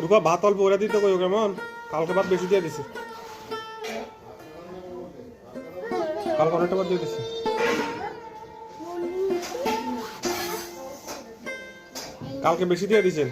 রূপা ভাত অল্প করে দিতে কই কেমন কালকে ভাত বেশি দিয়ে দিছি কালকে অনেকটা ভাত দিয়ে দিছি কালকে বেশি দিয়ে দিছেন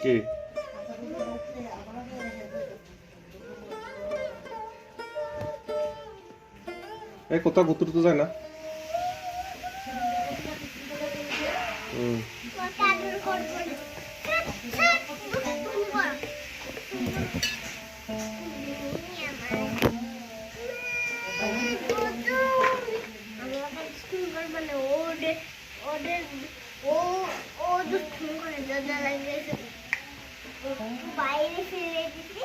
কি এই কোথাও ঘুরতে তো যায় না বাইরে ফেলে দিছি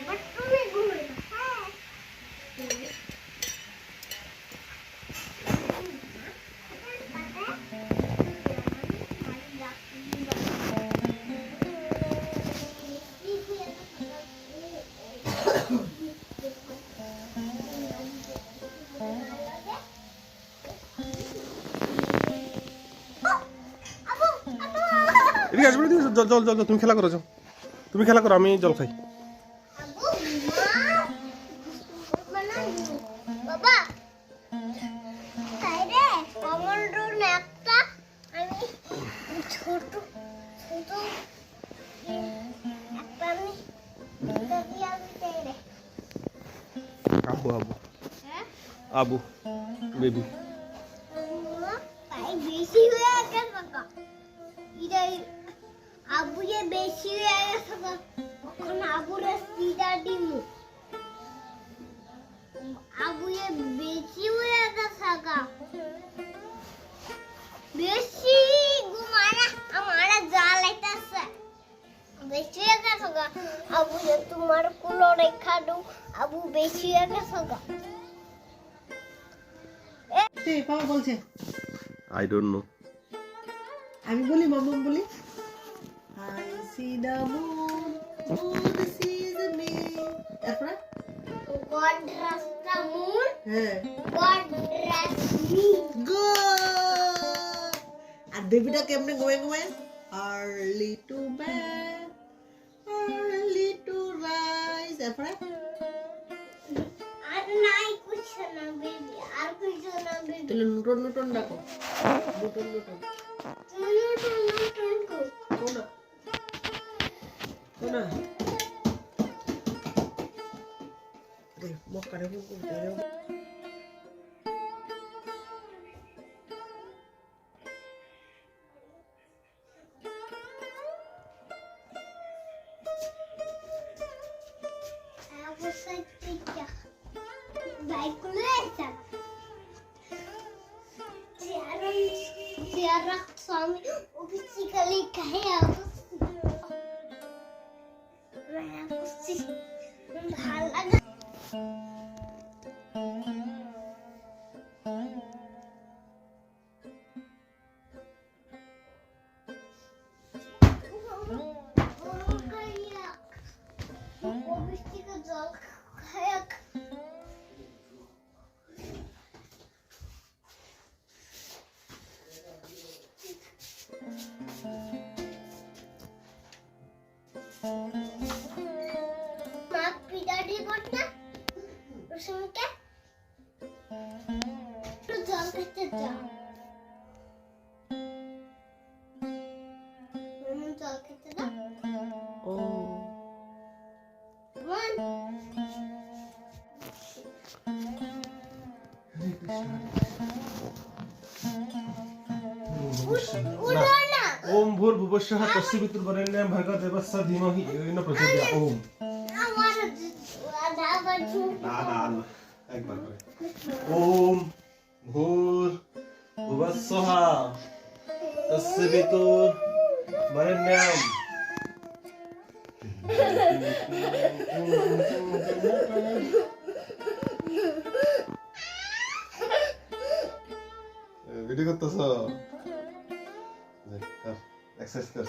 বাট তুমি ঘুরে এদিকে আসবে জল জল জল তুমি খেলা করো যাও তুমি খেলা করো আমি জল খাই বাবা তাই রে আমার রুম একটা আমি ছোট ছোট একটা আমি দাদি আমি তাই রে আবু আবু আবু বেবি তাই বেশি হয়ে গেছে কাকা এটা আবু যে বেশি হয়ে গেছে এখন আবুরে সিধা দিমু আবু যে বেশি হয়ে গেছে কাকা বেশি ঘুমানা আমার জাল আইতাছে বেশি হয়ে গেছে কাকা আবু যে তোমার কোলো রেখা দু আবু বেশি হয়ে গেছে কাকা এই বাবা বলছে আই ডোন্ট নো আমি বলি মাম্মা বলি I see the moon, moon sees me. তারপরে God rest the moon, হ্যাঁ God rest me. good আর বেবিটা কেমনে ঘুমায় ঘুমায় early to bed early to rise তারপরে আর নাই কুছ না বেবি আর কুছ না বেবি তাহলে নুটন নুটন ডাকো নুটন নুটন কোনা কোনা রে মক্কারে হুকুম করে I was like, "Baik kuliah." Swami officially कहे मैं कुछ ভাল লাগে রসুনকে একটু জল খেতে যাও জল খেতে দাও ও ओम भूर्भुवस्सुः तस्य पितृवरेण्यं भर्गो देवस्य धीमहि यो न प्रचोदयात् ओम একবার করে ওম ভূর্ভুবস্সুः তस्य পিতৃবরেণ্যं ভিডিও করতেছ এক্সারসাইজ কর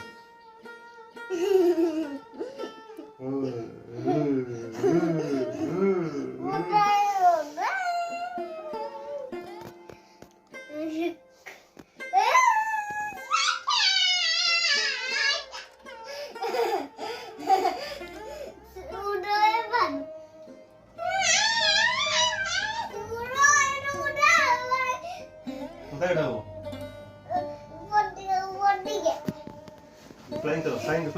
কোথায় যাবো ফ্লাইং করো ফ্লাইং করো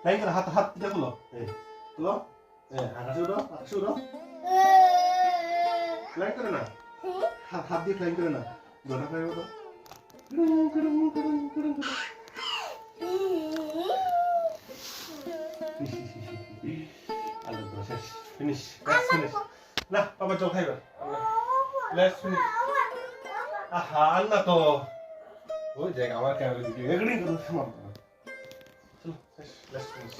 ফ্লাইং করো হাত দেখো এই তুলো আকাশে উড়ো ফ্লাইং করে না হাত দিয়ে ফ্লাইং করে না গলা ফ্লাইং করো ফিনিশ না বাবা জল খাইবা লেটস ফিনিশ আহা আল্লাহ তো ওই দেখ আমার ক্যামেরা দিকে এগড়ি করে থামাম চলো লেটস ফিনিশ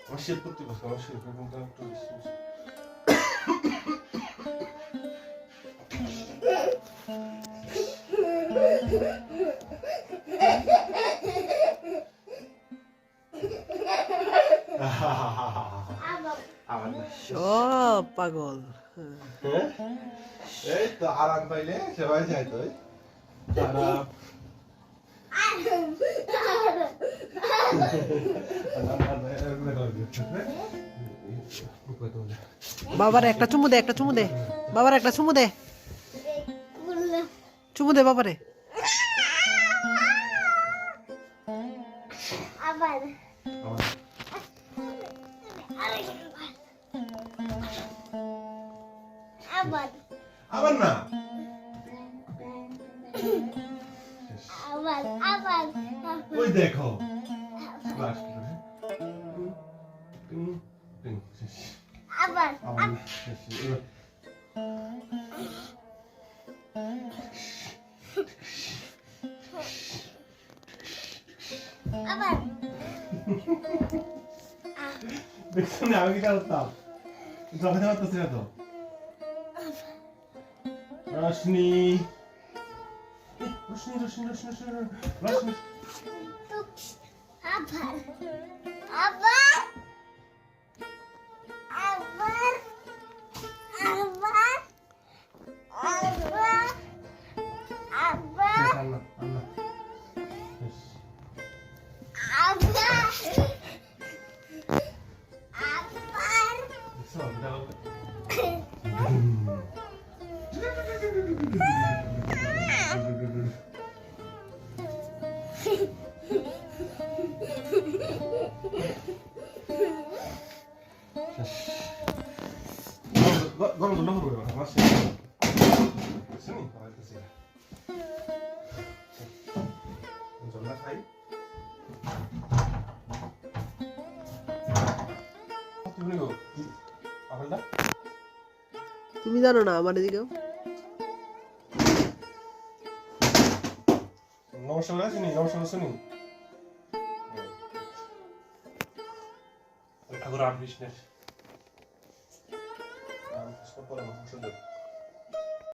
আমার শেপ করতে বসো আমার শেপ করতে একটু সব পাগল এই তো আরাম পাইলে সবাই যায় তো আরাম বাবার একটা চুমু দে বাবার একটা চুমু দে বাবারে আবার আবার না আবার ওই দেখো আবার দেখছো না আমি কি করতাম যখন করতেছি না তো রশ্মি আবার Vamos, vamos, vamos. Vamos. Sini, kalau itu sih. Mencoba kai. তুমি গো আপেলটা তুমি জানো না আমার এদিকেও নমস্কার শুনি নমস্কার শুনি ঠাকুর আর বিষ্ণের